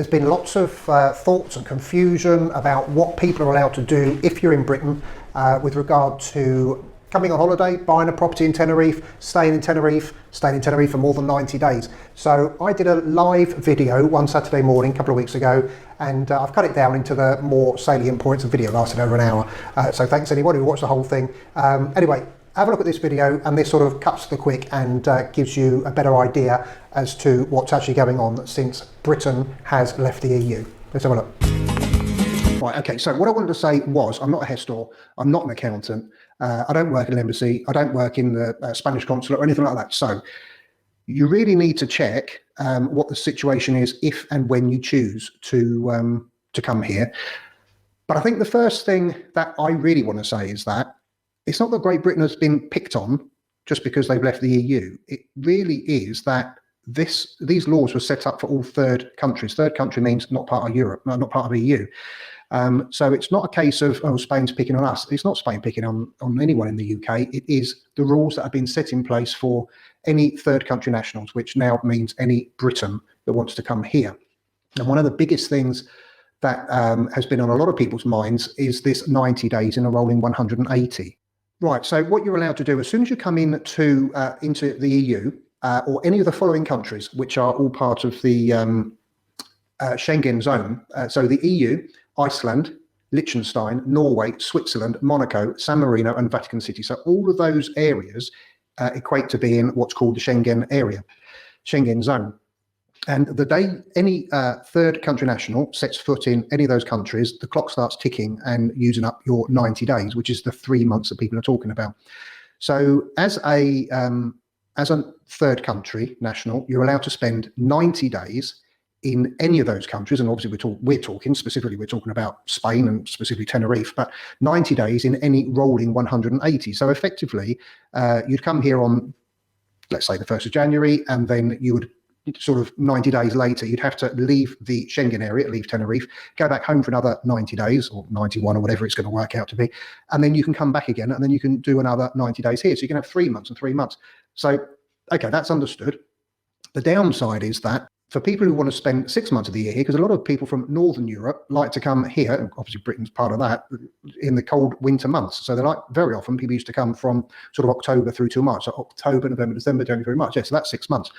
there's been lots of thoughts and confusion about what people are allowed to do if you're in Britain with regard to coming on holiday, buying a property in Tenerife, staying in Tenerife for more than 90 days. So I did a live video one Saturday morning a couple of weeks ago, and I've cut it down into the more salient points. The video lasted over an hour. So thanks to anyone who watched the whole thing. Anyway, have a look at this video, and this sort of cuts to the quick and gives you a better idea as to what's actually going on since Britain has left the EU. Let's have a look. Right, okay, so what I wanted to say was, I'm not a Hestor, I'm not an accountant, I don't work in an embassy, I don't work in the Spanish consulate or anything like that. So you really need to check what the situation is if and when you choose to come here. But I think the first thing that I really want to say is that it's not that Great Britain has been picked on just because they've left the EU. It really is that these laws were set up for all third countries. Third country means not part of Europe, not part of the EU. So it's not a case of, oh, Spain's picking on us. It's not Spain picking on anyone in the UK. It is the rules that have been set in place for any third country nationals, which now means any Briton that wants to come here. And one of the biggest things that has been on a lot of people's minds is this 90 days in a rolling 180. Right, so what you're allowed to do as soon as you come into the EU or any of the following countries, which are all part of the Schengen zone, so the EU, Iceland, Liechtenstein, Norway, Switzerland, Monaco, San Marino, and Vatican City. So all of those areas equate to being what's called the Schengen area, Schengen zone. And the day any third country national sets foot in any of those countries, the clock starts ticking and using up your 90 days, which is the 3 months that people are talking about. So as a third country national, you're allowed to spend 90 days in any of those countries. And obviously we're talking about Spain and specifically Tenerife, but 90 days in any rolling 180. So effectively, you'd come here on, let's say, the 1st of January, and then you would sort of 90 days later, you'd have to leave the Schengen area, leave Tenerife, go back home for another 90 days or 91 or whatever it's going to work out to be. And then you can come back again, and then you can do another 90 days here. So you can have 3 months and 3 months. So, okay, that's understood. The downside is that for people who want to spend 6 months of the year here, because a lot of people from Northern Europe like to come here, and obviously Britain's part of that, in the cold winter months. So very often people used to come from sort of October through to March. So October, November, December, January, March. Yeah, so that's 6 months.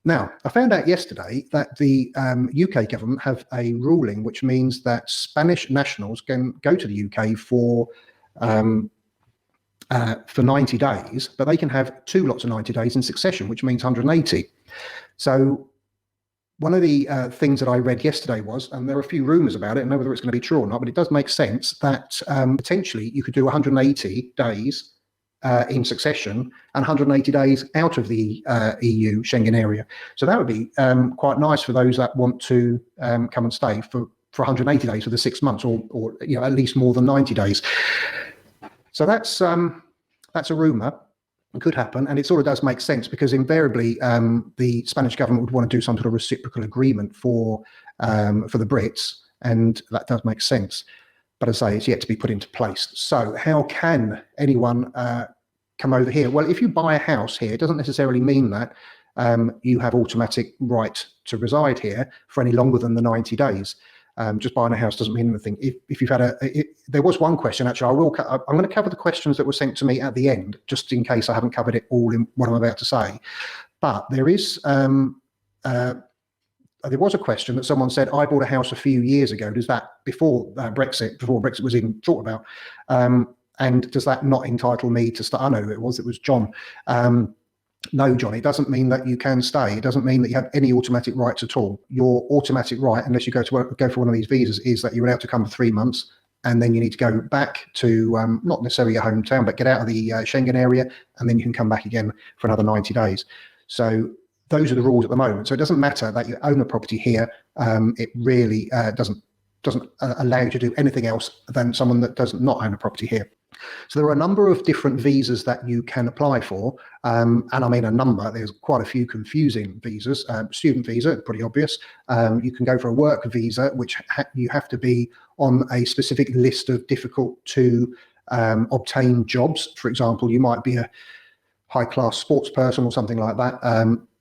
Now, I found out yesterday that the UK government have a ruling which means that Spanish nationals can go to the UK for 90 days, but they can have 2 lots of 90 days in succession, which means 180. So one of the things that I read yesterday was, and there are a few rumours about it, I don't know whether it's going to be true or not, but it does make sense that potentially you could do 180 days in succession and 180 days out of the EU Schengen area. So that would be quite nice for those that want to come and stay for 180 days for the 6 months, or at least more than 90 days. So that's a rumour. It could happen, and it sort of does make sense, because invariably the Spanish government would want to do some sort of reciprocal agreement for the Brits, and that does make sense. But as I say, it's yet to be put into place. So how can anyone come over here? Well, if you buy a house here, it doesn't necessarily mean that you have automatic right to reside here for any longer than the 90 days. Just buying a house doesn't mean anything. If you've had there was one question, actually, I'm going to cover the questions that were sent to me at the end, just in case I haven't covered it all in what I'm about to say. But there is, there was a question that someone said, I bought a house a few years ago. Does that, before Brexit was even thought about, and does that not entitle me to start? I know it was John. No, John, it doesn't mean that you can stay. It doesn't mean that you have any automatic rights at all. Your automatic right, unless you go for one of these visas, is that you're allowed to come for 3 months, and then you need to go back to not necessarily your hometown, but get out of the Schengen area, and then you can come back again for another 90 days. So those are the rules at the moment. So it doesn't matter that you own a property here. It really doesn't allow you to do anything else than someone that does not own a property here. So there are a number of different visas that you can apply for, and I mean a number. There's quite a few confusing visas. Student visa, pretty obvious. You can go for a work visa, which you have to be on a specific list of difficult to obtain jobs. For example, you might be a high-class sports person or something like that.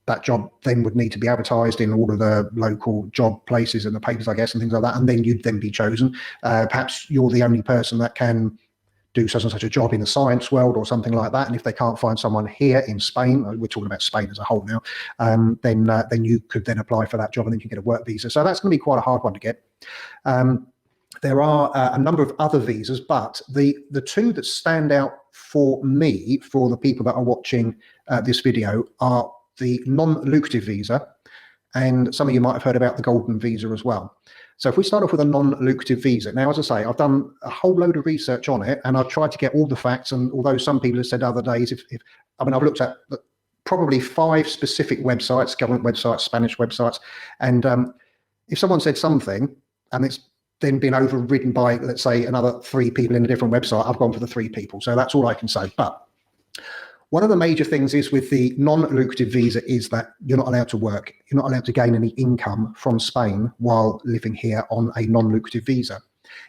that job then would need to be advertised in all of the local job places and the papers, I guess, and things like that. And then you'd then be chosen. Perhaps you're the only person that can do such and such a job in the science world or something like that. And if they can't find someone here in Spain, we're talking about Spain as a whole now, then you could then apply for that job and then you get a work visa. So that's going to be quite a hard one to get. There are a number of other visas, but the two that stand out for me, for the people that are watching this video, are the non-lucrative visa, and some of you might have heard about the golden visa as well. So if we start off with a non-lucrative visa, now, as I say, I've done a whole load of research on it, and I've tried to get all the facts. And although some people have said other days, I've looked at probably 5 specific websites, government websites, Spanish websites, and if someone said something and it's then been overridden by, let's say, another 3 people in a different website, I've gone for the 3 people. So that's all I can say. But one of the major things is with the non-lucrative visa is that you're not allowed to work. You're not allowed to gain any income from Spain while living here on a non-lucrative visa.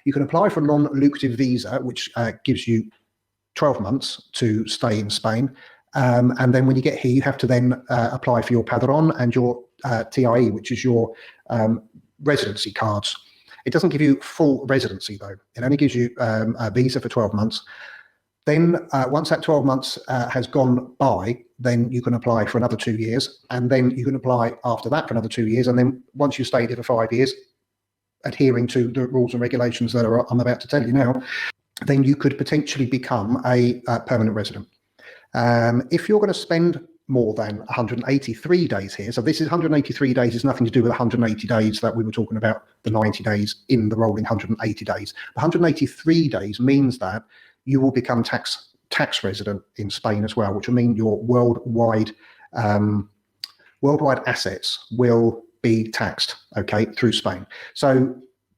You can apply for a non-lucrative visa, which gives you 12 months to stay in Spain. And then when you get here, you have to then apply for your padrón and your TIE, which is your residency cards. It doesn't give you full residency, though. It only gives you a visa for 12 months. Then once that 12 months has gone by, then you can apply for another 2 years. And then you can apply after that for another 2 years. And then once you've stayed here for 5 years, adhering to the rules and regulations that I'm about to tell you now, then you could potentially become a permanent resident. If you're going to spend more than 183 days here, so this is 183 days, is nothing to do with 180 days that we were talking about, the 90 days in the rolling 180 days. 183 days means that you will become tax resident in Spain as well, which will mean your worldwide assets will be taxed, okay, through Spain. So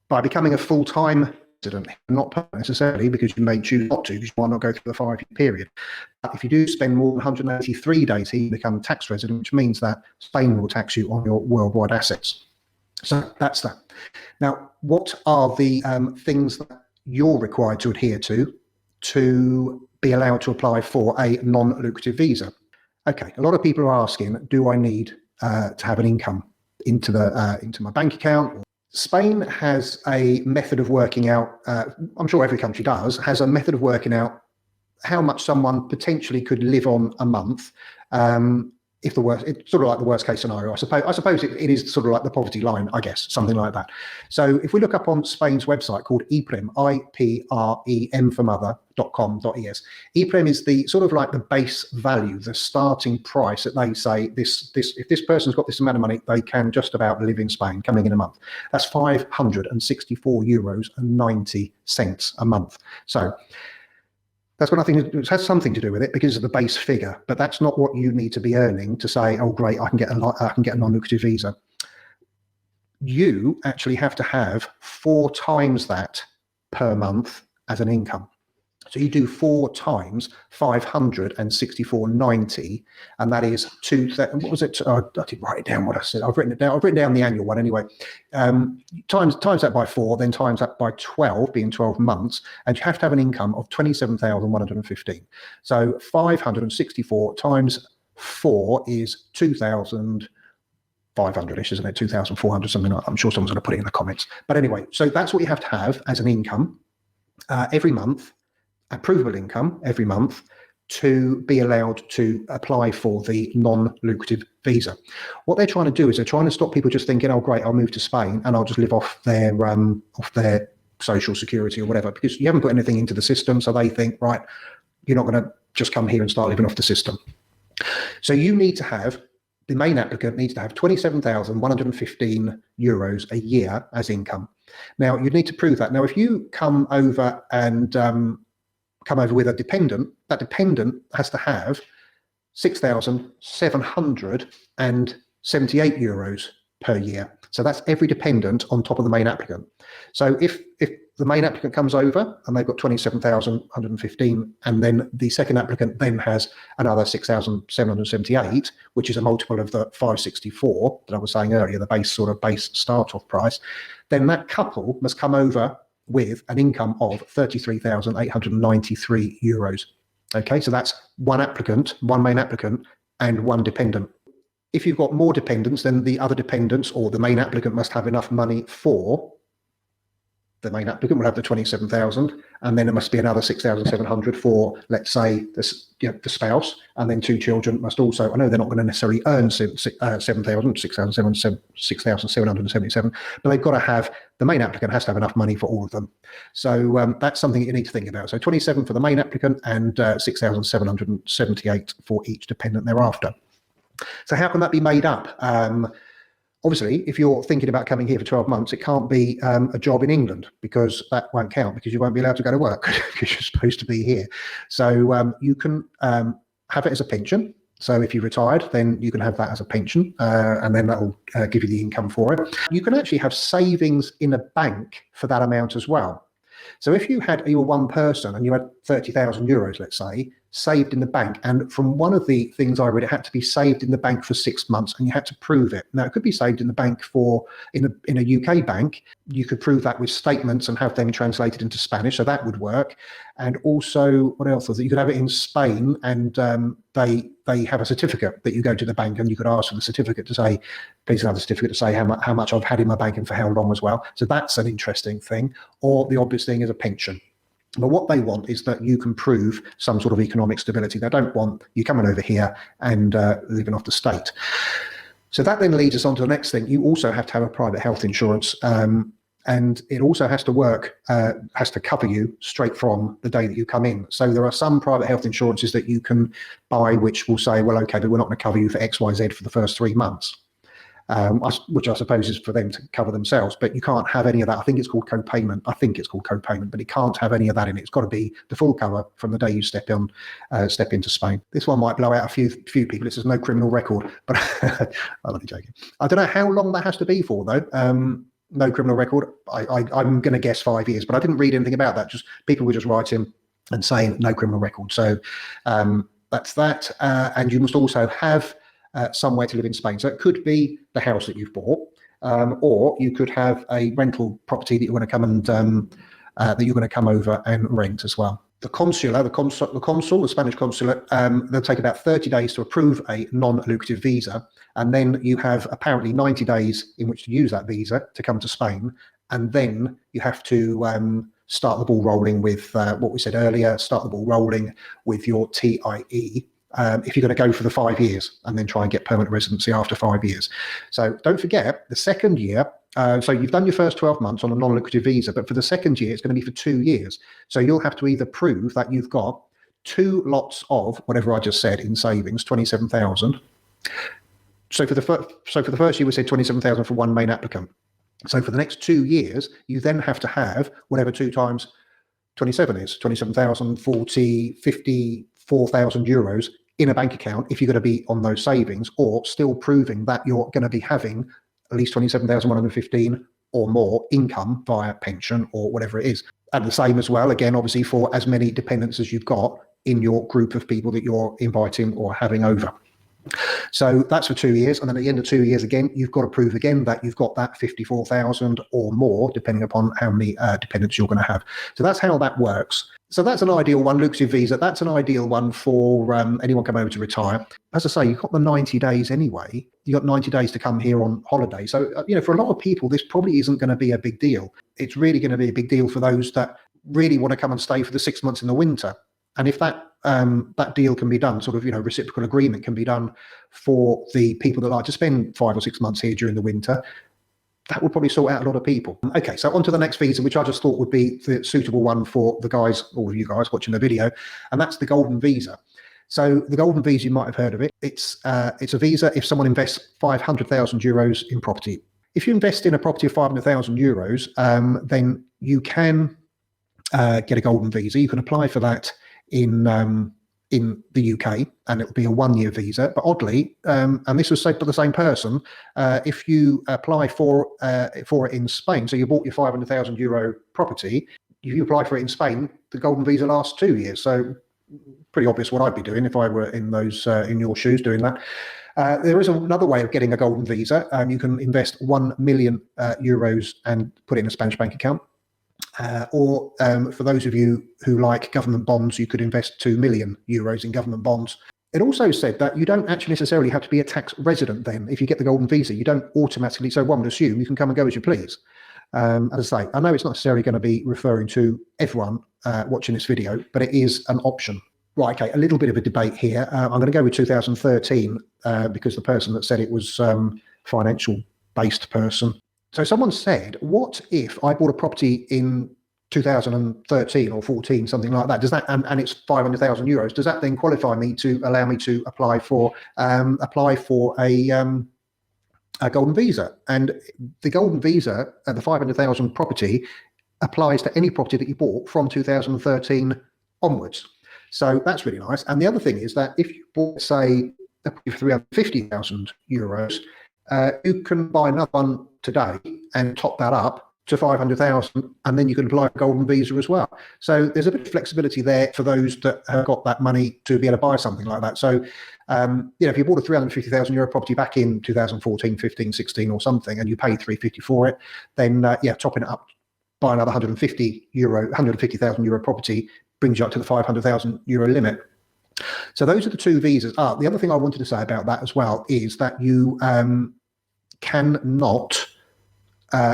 by becoming a full-time resident, not necessarily, because you may choose not to, because you might not go through the 5-year period. But if you do spend more than 183 days here, you become a tax resident, which means that Spain will tax you on your worldwide assets. So that's that. Now, what are the things that you're required to adhere to be allowed to apply for a non-lucrative visa? Okay, a lot of people are asking, do I need to have an income into my bank account? Spain has a method of working out, I'm sure every country does, has a method of working out how much someone potentially could live on a month. If the worst, it's sort of like the worst case scenario, I suppose it is sort of like the poverty line, I guess, something like that. So if we look up on Spain's website called IPREM, IPREM for mother.com.es, IPREM is the sort of like the base value, the starting price that they say if this person's got this amount of money, they can just about live in Spain coming in a month. That's 564 euros and 90 cents a month. So that's got nothing to do, it has something to do with it because of the base figure, but that's not what you need to be earning to say, oh great, I can get a non-lucrative visa. You actually have to have 4 times that per month as an income. So you do 4 times 564.90, and that is what was it? I didn't write it down what I said. I've written it down. I've written down the annual one anyway. Times that by 4, then times that by 12, being 12 months, and you have to have an income of 27,115. So 564 times 4 is 2,500-ish, isn't it? 2,400, something like that. I'm sure someone's going to put it in the comments. But anyway, so that's what you have to have as an income every month. Approvable income every month to be allowed to apply for the non-lucrative visa. What they're trying to do is they're trying to stop people just thinking, oh great, I'll move to Spain and I'll just live off their social security or whatever, because you haven't put anything into the system. So they think, right, you're not going to just come here and start living off the system. So you need to have, the main applicant needs to have 27,115 euros a year as income. Now you need to prove that. Now if you come over and come over with a dependent, that dependent has to have 6,778 euros per year. So that's every dependent on top of the main applicant. So if the main applicant comes over and they've got 27,115, and then the second applicant then has another 6,778, which is a multiple of the 564 that I was saying earlier, the base start-off price, then that couple must come over with an income of 33,893 euros. Okay, so that's one applicant, one main applicant, and one dependent. If you've got more dependents, then the other dependents or the main applicant must have enough money for the main applicant will have the 27,000, and then it must be another 6,700 for, let's say, the spouse, and then 2 children must also. I know they're not going to necessarily earn 6,777, but they've got to have. The main applicant has to have enough money for all of them. So that's something you need to think about. So 27 for the main applicant and 6,778 for each dependent thereafter. So how can that be made up? Obviously, if you're thinking about coming here for 12 months, it can't be a job in England, because that won't count, because you won't be allowed to go to work because you're supposed to be here. So you can have it as a pension. So if you retired, then you can have that as a pension, and then that'll give you the income for it. You can actually have savings in a bank for that amount as well. So if you were one person and you had 30,000 euros, let's say, saved in the bank, and from one of the things I read, it had to be saved in the bank for 6 months, and you had to prove it. Now, it could be saved in the bank in a UK bank. You could prove that with statements and have them translated into Spanish, so that would work. And also, what else was it? You could have it in Spain, and they have a certificate that you go to the bank, and you could ask for the certificate to say, please have a certificate to say how much I've had in my bank and for how long as well. So that's an interesting thing. Or the obvious thing is a pension. But what they want is that you can prove some sort of economic stability. They don't want you coming over here and living off the state. So that then leads us on to the next thing. You also have to have a private health insurance, and it also has to work, has to cover you straight from the day that you come in. So there are some private health insurances that you can buy, which will say, well, okay, but we're not going to cover you for X, Y, Z for the first 3 months. Which I suppose is for them to cover themselves, but you can't have any of that. I think it's called co-payment. But it can't have any of that in it. It's got to be the full cover from the day you step into Spain. This one might blow out a few people. It says no criminal record, but I'm only joking. I don't know how long that has to be for, though. No criminal record. I'm going to guess 5 years, but I didn't read anything about that. Just people were just writing and saying no criminal record. So that's that. And you must also have somewhere to live in Spain. So it could be the house that you've bought, or you could have a rental property that you're going to come and that you're going to come over and rent as well. The consul, the Spanish consulate, they'll take about 30 days to approve a non-lucrative visa, and then you have apparently 90 days in which to use that visa to come to Spain, and then you have to start the ball rolling with what we said earlier. Start the ball rolling with your TIE. If you're going to go for the 5 years and then try and get permanent residency after 5 years. So don't forget, the second year, so you've done your first 12 months on a non-lucrative visa, but for the second year, it's going to be for 2 years. So you'll have to either prove that you've got 2 lots of whatever I just said in savings, 27,000. So for the first year, we said 27,000 for one main applicant. So for the next 2 years, you then have to have whatever 2 times 27 is, 27,000, 40, 50, 4,000 euros in a bank account if you're going to be on those savings, or still proving that you're going to be having at least 27,115 or more income via pension or whatever it is. And the same as well, again, obviously, for as many dependents as you've got in your group of people that you're inviting or having over. So that's for 2 years. And then at the end of 2 years, again, you've got to prove again that you've got that 54,000 or more, depending upon how many dependents you're going to have. So that's how that works. So that's an ideal one, lucrative visa. That's an ideal one for anyone coming over to retire. As I say, you've got the 90 days anyway. You've got 90 days to come here on holiday. So, for a lot of people, this probably isn't going to be a big deal. It's really going to be a big deal for those that really want to come and stay for the 6 months in the winter. And if that deal can be done, sort of, reciprocal agreement can be done for the people that like to spend 5 or 6 months here during the winter, that would probably sort out a lot of people. Okay, so on to the nenext visa, which I just thought would be the suitable one for the guys, all of you guys watching the video, and that's the golden visa. So the golden visa, you might have heard of it. It's a visa if someone invests 500,000 euros in property. If you invest in a property of 500,000 euros, then you can get a golden visa. You can apply for that in the UK, and it'll be a 1-year visa. But oddly, and this was said by the same person, if you apply for it in Spain, so you bought your 500,000 euro property, if you apply for it in Spain, the golden visa lasts 2 years. So pretty obvious what I'd be doing if I were in those in your shoes doing that. There is another way of getting a golden visa. You can invest 1 million euros and put it in a Spanish bank account. Or for those of you who like government bonds, you could invest 2 million euros in government bonds. It also said that you don't actually necessarily have to be a tax resident then. If you get the golden visa, you don't automatically, so one would assume you can come and go as you please. As I say, I know it's not necessarily going to be referring to everyone watching this video, but it is an option. Right, okay, a little bit of a debate here. I'm going to go with 2013 because the person that said it was financial-based person. So someone said, what if I bought a property in 2013 or 14, something like that? Does that, and it's 500,000 euros, does that then qualify me to allow me to apply for a golden visa? And the golden visa, the 500,000 property, applies to any property that you bought from 2013 onwards. So that's really nice. And the other thing is that if you bought, say, a property for 350,000 euros, you can buy another one today and top that up to 500,000, and then you can apply for a golden visa as well. So there's a bit of flexibility there for those that have got that money to be able to buy something like that. So, if you bought a 350,000 euro property back in 2014, 15, 16 or something, and you paid 350 for it, then topping it up by another 150,000 euro property brings you up to the 500,000 euro limit. So those are the two visas. The other thing I wanted to say about that as well is that you cannot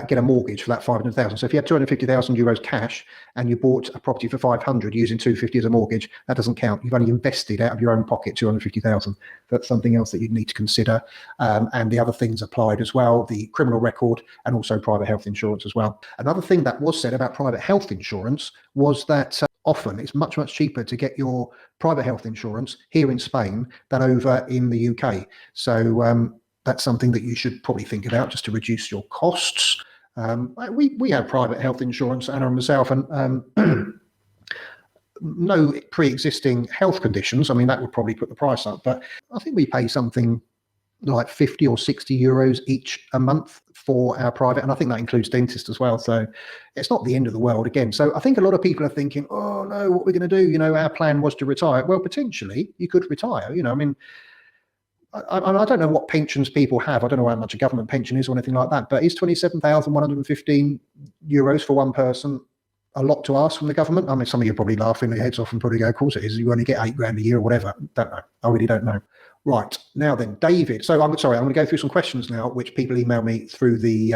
get a mortgage for that 500,000. So if you had 250,000 euros cash and you bought a property for 500 using 250 as a mortgage, that doesn't count. You've only invested out of your own pocket 250,000. That's something else that you need to consider. And the other things applied as well, the criminal record and also private health insurance as well. Another thing that was said about private health insurance was that often it's much, much cheaper to get your private health insurance here in Spain than over in the UK. So that's something that you should probably think about just to reduce your costs. We have private health insurance, Anna and myself, and no pre-existing health conditions. I mean, that would probably put the price up, but I think we pay something like 50 or 60 euros each a month for our private, and I think that includes dentists as well. So it's not the end of the world again. So I think a lot of people are thinking, oh no, what we're going to do? Our plan was to retire. Well, potentially you could retire. I mean, I don't know what pensions people have. I don't know how much a government pension is or anything like that, but is 27,115 euros for one person a lot to ask from the government? I mean, some of you are probably laughing their heads off and probably go, of course it is. You only get £8,000 a year or whatever. Don't know. I really don't know. Right. Now then, David. So I'm going to go through some questions now, which people email me through the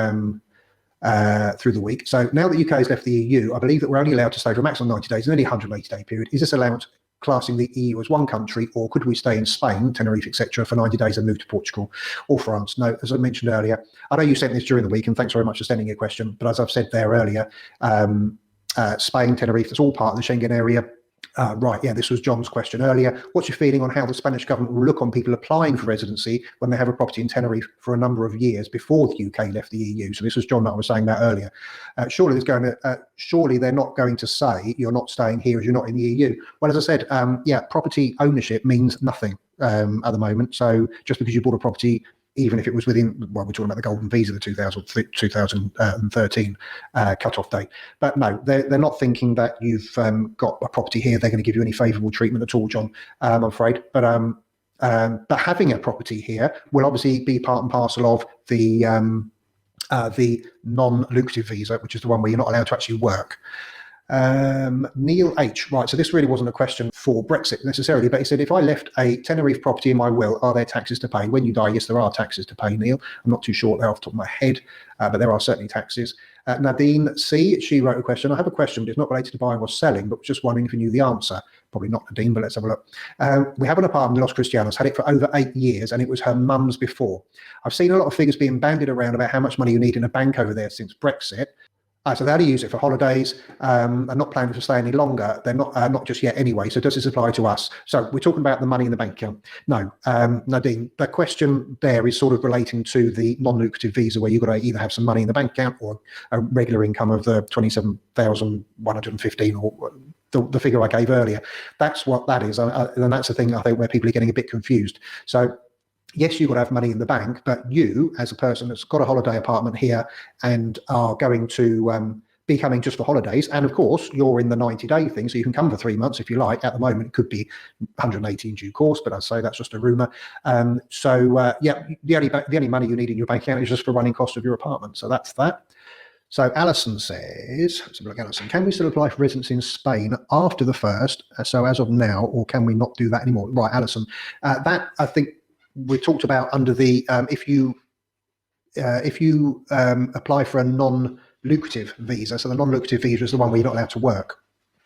week. So now that the UK has left the EU, I believe that we're only allowed to stay for a maximum of 90 days, nearly 180-day period. Is this allowance classing the EU as one country, or could we stay in Spain, Tenerife, etc., for 90 days and move to Portugal or France? No, as I mentioned earlier, I know you sent this during the week, and thanks very much for sending your question. But as I've said there earlier, Spain, Tenerife, that's all part of the Schengen area. Right, yeah, this was John's question earlier. What's your feeling on how the Spanish government will look on people applying for residency when they have a property in Tenerife for a number of years before the UK left the EU? So this was John that I was saying that earlier. Surely they're not going to say you're not staying here as you're not in the EU. Well, as I said, property ownership means nothing at the moment. So just because you bought a property, even if it was within, well, we're talking about the golden visa, the 2013 cut-off date. But no, they're not thinking that you've got a property here. They're going to give you any favourable treatment at all, John, I'm afraid. But having a property here will obviously be part and parcel of the non-lucrative visa, which is the one where you're not allowed to actually work. Neil H. Right, so this really wasn't a question for Brexit necessarily, but he said, if I left a Tenerife property in my will, are there taxes to pay? When you die, yes, there are taxes to pay, Neil. I'm not too sure there off the top of my head, but there are certainly taxes. Nadine C, she wrote a question. I have a question, but it's not related to buying or selling, but just wondering if you knew the answer. Probably not, Nadine, but let's have a look. We have an apartment in Los Cristianos, had it for over 8 years, and it was her mum's before. I've seen a lot of figures being bandied around about how much money you need in a bank over there since Brexit. So they only use it for holidays. I'm not planning to stay any longer. They're not just yet anyway. So does this apply to us? So we're talking about the money in the bank account. No, Nadine, the question there is sort of relating to the non-lucrative visa, where you've got to either have some money in the bank account or a regular income of the 27,115 or the figure I gave earlier. That's what that is. And that's the thing I think where people are getting a bit confused. So yes, you've got to have money in the bank, but you, as a person that's got a holiday apartment here and are going to be coming just for holidays, and of course, you're in the 90-day thing, so you can come for 3 months if you like. At the moment, it could be 180 in due course, but I'd say that's just a rumour. The only money you need in your bank account is just for running costs of your apartment. So that's that. So Alison says, let's have a look, Alison, can we still apply for residence in Spain after the 1st, so as of now, or can we not do that anymore? Right, Alison, that I think we talked about under the, if you apply for a non-lucrative visa, so the non-lucrative visa is the one where you're not allowed to work.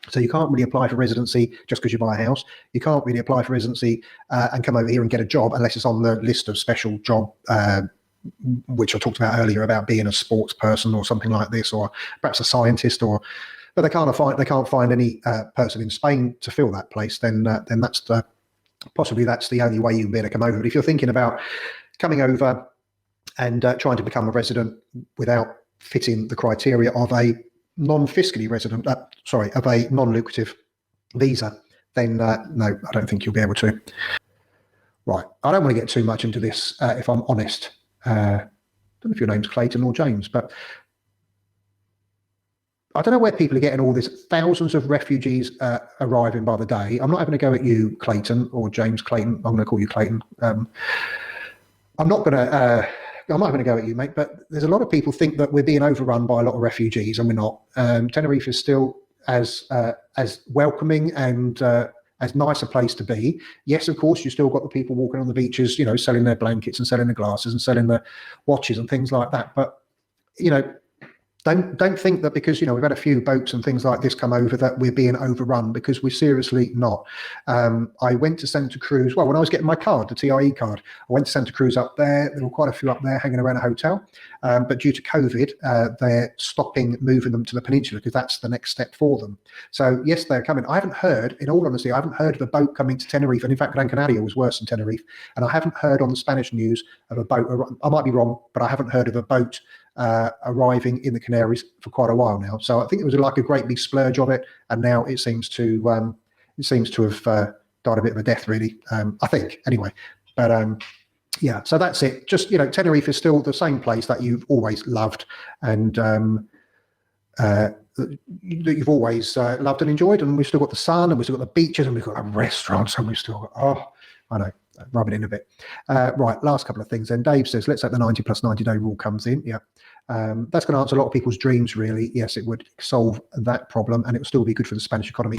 So you can't really apply for residency just because you buy a house. You can't really apply for residency and come over here and get a job unless it's on the list of special job, which I talked about earlier, about being a sports person or something like this, or perhaps a scientist, but they can't find any person in Spain to fill that place. Then that's possibly that's the only way you can be able to come over. But if you're thinking about coming over and trying to become a resident without fitting the criteria of a non-fiscally resident, of a non-lucrative visa, then no, I don't think you'll be able to. Right, I don't want to get too much into this, if I'm honest. I don't know if your name's Clayton or James, but I don't know where people are getting all this, thousands of refugees arriving by the day. I'm not having a go at you, Clayton, or James Clayton. I'm going to call you Clayton. I'm not having a go at you, mate, but there's a lot of people think that we're being overrun by a lot of refugees, and we're not. Tenerife is still as welcoming and as nice a place to be. Yes, of course, you still got the people walking on the beaches, selling their blankets and selling the glasses and selling the watches and things like that. But, don't think that because, we've had a few boats and things like this come over that we're being overrun, because we're seriously not. I went to Santa Cruz, when I was getting my card, the TIE card, I went to Santa Cruz up there. There were quite a few up there hanging around a hotel. But due to COVID, they're moving them to the peninsula because that's the next step for them. So yes, they're coming. I haven't heard, in all honesty, I haven't heard of a boat coming to Tenerife. And in fact, Gran Canaria was worse than Tenerife. And I haven't heard on the Spanish news of a boat. I might be wrong, but I haven't heard of a boat arriving in the Canaries for quite a while now. So I think it was like a great big splurge of it, and now it seems to have died a bit of a death, really. I think anyway. But yeah, so that's it. Just Tenerife is still the same place that you've always loved, and that you've always loved and enjoyed. And we've still got the sun, and we've still got the beaches, and we've got the restaurants, and we've still got I know. Rub it in a bit. Right, last couple of things then. Dave says, let's say the 90 plus 90 day rule comes in. Yeah, that's going to answer a lot of people's dreams, really. Yes, it would solve that problem, and it would still be good for the Spanish economy.